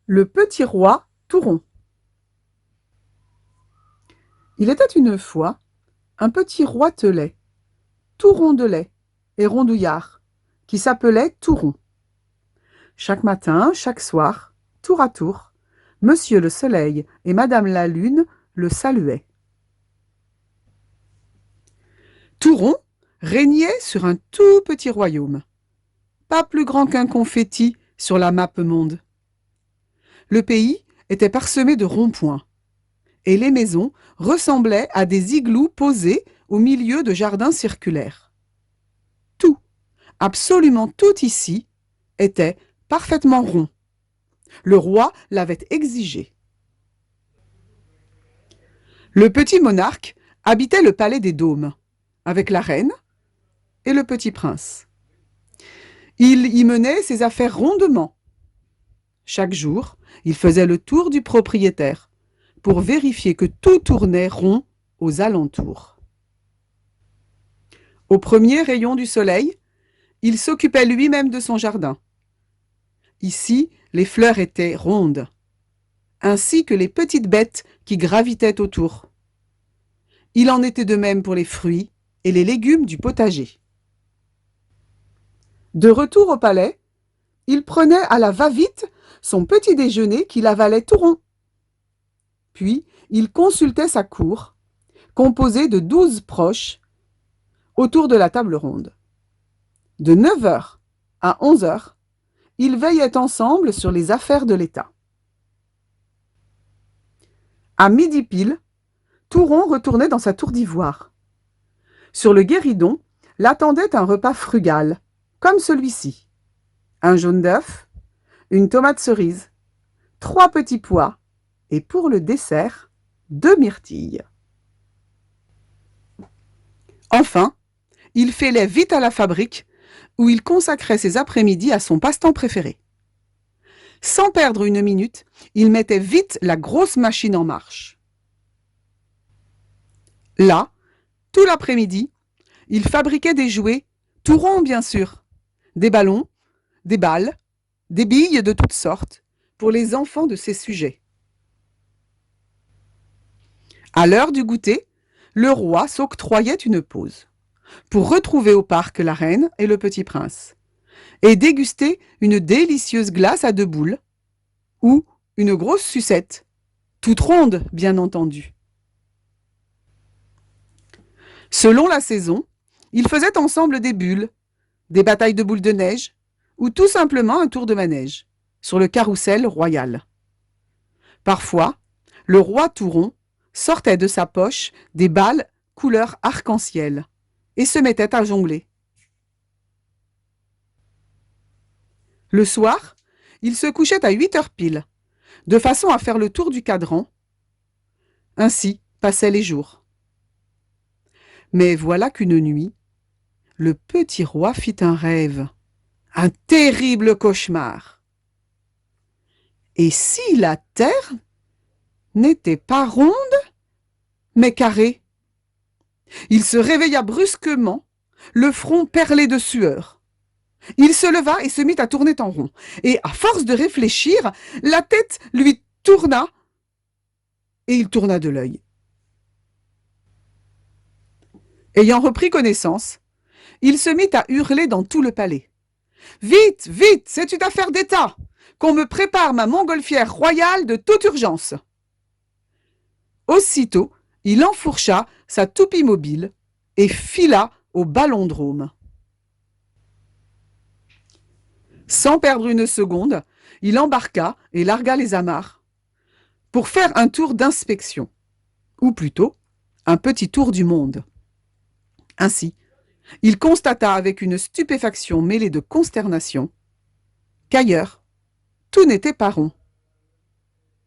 Le petit roi tout rond. Il était une fois un petit roitelet, tout rondelet et rondouillard, qui s'appelait Touron. Chaque matin, chaque soir, tour à tour, Monsieur le Soleil et Madame la Lune le saluaient. Touron régnait sur un tout petit royaume, pas plus grand qu'un confetti sur la map monde. Le pays était parsemé de ronds-points, et les maisons ressemblaient à des igloos posés au milieu de jardins circulaires. Tout, absolument tout ici, était parfaitement rond. Le roi l'avait exigé. Le petit monarque habitait le palais des Dômes, avec la reine et le petit prince. Il y menait ses affaires rondement. Chaque jour, il faisait le tour du propriétaire pour vérifier que tout tournait rond aux alentours. Au premier rayon du soleil, il s'occupait lui-même de son jardin. Ici, les fleurs étaient rondes, ainsi que les petites bêtes qui gravitaient autour. Il en était de même pour les fruits et les légumes du potager. De retour au palais, il prenait à la va-vite son petit déjeuner qu'il avalait tout rond. Puis, il consultait sa cour, composée de 12 proches, autour de la table ronde. De 9 heures à 11 heures, ils veillaient ensemble sur les affaires de l'État. À midi pile, Touron retournait dans sa tour d'ivoire. Sur le guéridon l'attendait un repas frugal, comme celui-ci. Un jaune d'œuf, une tomate cerise, 3 petits pois et pour le dessert, 2 myrtilles. Enfin, il filait vite à la fabrique où il consacrait ses après-midi à son passe-temps préféré. Sans perdre une minute, il mettait vite la grosse machine en marche. Là, tout l'après-midi, il fabriquait des jouets, tout ronds bien sûr, des ballons, des balles, des billes de toutes sortes, pour les enfants de ses sujets. À l'heure du goûter, le roi s'octroyait une pause, pour retrouver au parc la reine et le petit prince, et déguster une délicieuse glace à 2 boules, ou une grosse sucette, toute ronde bien entendu. Selon la saison, ils faisaient ensemble des bulles, des batailles de boules de neige, ou tout simplement un tour de manège, sur le carrousel royal. Parfois, le roi Touron sortait de sa poche des balles couleur arc-en-ciel et se mettait à jongler. Le soir, il se couchait à 8 heures pile, de façon à faire le tour du cadran. Ainsi passaient les jours. Mais voilà qu'une nuit, le petit roi fit un rêve, un terrible cauchemar. Et si la terre n'était pas ronde, mais carrée? Il se réveilla brusquement, le front perlé de sueur. Il se leva et se mit à tourner en rond. Et à force de réfléchir, la tête lui tourna et il tourna de l'œil. Ayant repris connaissance, il se mit à hurler dans tout le palais. « Vite, vite, c'est une affaire d'État! Qu'on me prépare ma montgolfière royale de toute urgence !» Aussitôt, il enfourcha sa toupie mobile et fila au ballondrome. Sans perdre une seconde, il embarqua et largua les amarres pour faire un tour d'inspection, ou plutôt un petit tour du monde. Ainsi, il constata avec une stupéfaction mêlée de consternation qu'ailleurs, tout n'était pas rond.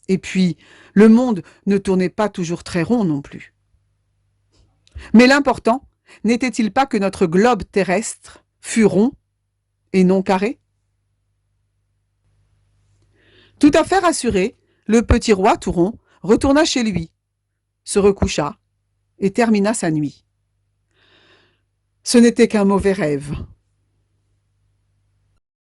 Et puis, le monde ne tournait pas toujours très rond non plus. Mais l'important, n'était-il pas que notre globe terrestre fût rond et non carré? Tout à fait rassuré, le petit roi Touron retourna chez lui, se recoucha et termina sa nuit. Ce n'était qu'un mauvais rêve.